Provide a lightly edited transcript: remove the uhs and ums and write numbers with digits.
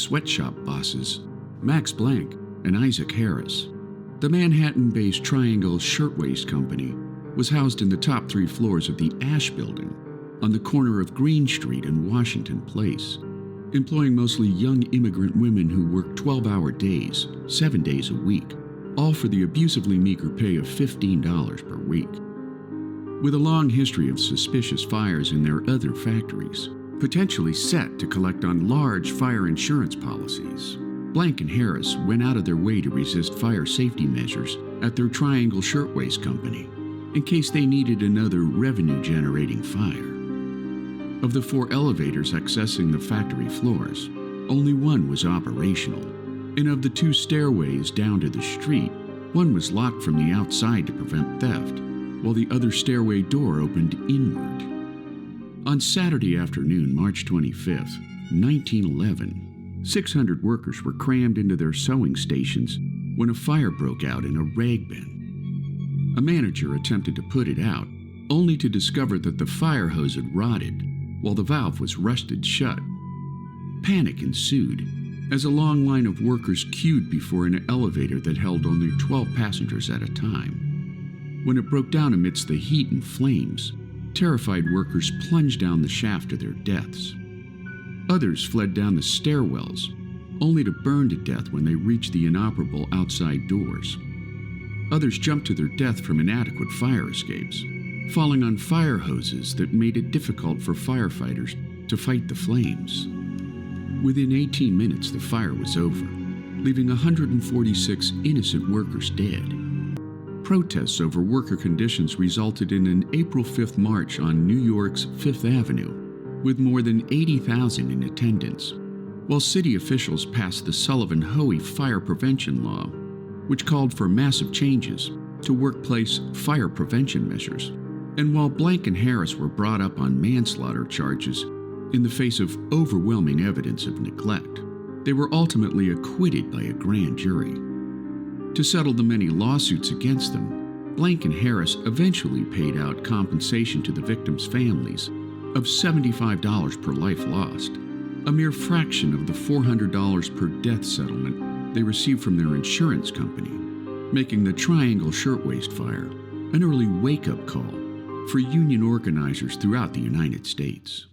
sweatshop bosses, Max Blank and Isaac Harris. The Manhattan-based Triangle Shirtwaist Company was housed in the top 3 floors of the Ash Building on the corner of Green Street and Washington Place, employing mostly young immigrant women who worked 12-hour days, 7 days a week, all for the abusively meager pay of $15 per week. With a long history of suspicious fires in their other factories, potentially set to collect on large fire insurance policies, Blank and Harris went out of their way to resist fire safety measures at their Triangle Shirtwaist Company in case they needed another revenue-generating fire. Of the 4 elevators accessing the factory floors, only one was operational, and of the 2 stairways down to the street, one was locked from the outside to prevent theft, while the other stairway door opened inward. On Saturday afternoon, March 25th, 1911, 600 workers were crammed into their sewing stations when a fire broke out in a rag bin. A manager attempted to put it out, only to discover that the fire hose had rotted while the valve was rusted shut. Panic ensued as a long line of workers queued before an elevator that held only 12 passengers at a time. When it broke down amidst the heat and flames, terrified workers plunged down the shaft to their deaths. Others fled down the stairwells, only to burn to death when they reached the inoperable outside doors. Others jumped to their death from inadequate fire escapes, falling on fire hoses that made it difficult for firefighters to fight the flames. Within 18 minutes, the fire was over, leaving 146 innocent workers dead. Protests over worker conditions resulted in an April 5th march on New York's Fifth Avenue, with more than 80,000 in attendance, while city officials passed the Sullivan-Hoey Fire Prevention Law, which called for massive changes to workplace fire prevention measures. And while Blank and Harris were brought up on manslaughter charges in the face of overwhelming evidence of neglect, they were ultimately acquitted by a grand jury. To settle the many lawsuits against them, Blank and Harris eventually paid out compensation to the victims' families of $75 per life lost, a mere fraction of the $400 per death settlement they received from their insurance company, making the Triangle Shirtwaist Fire an early wake-up call for union organizers throughout the United States.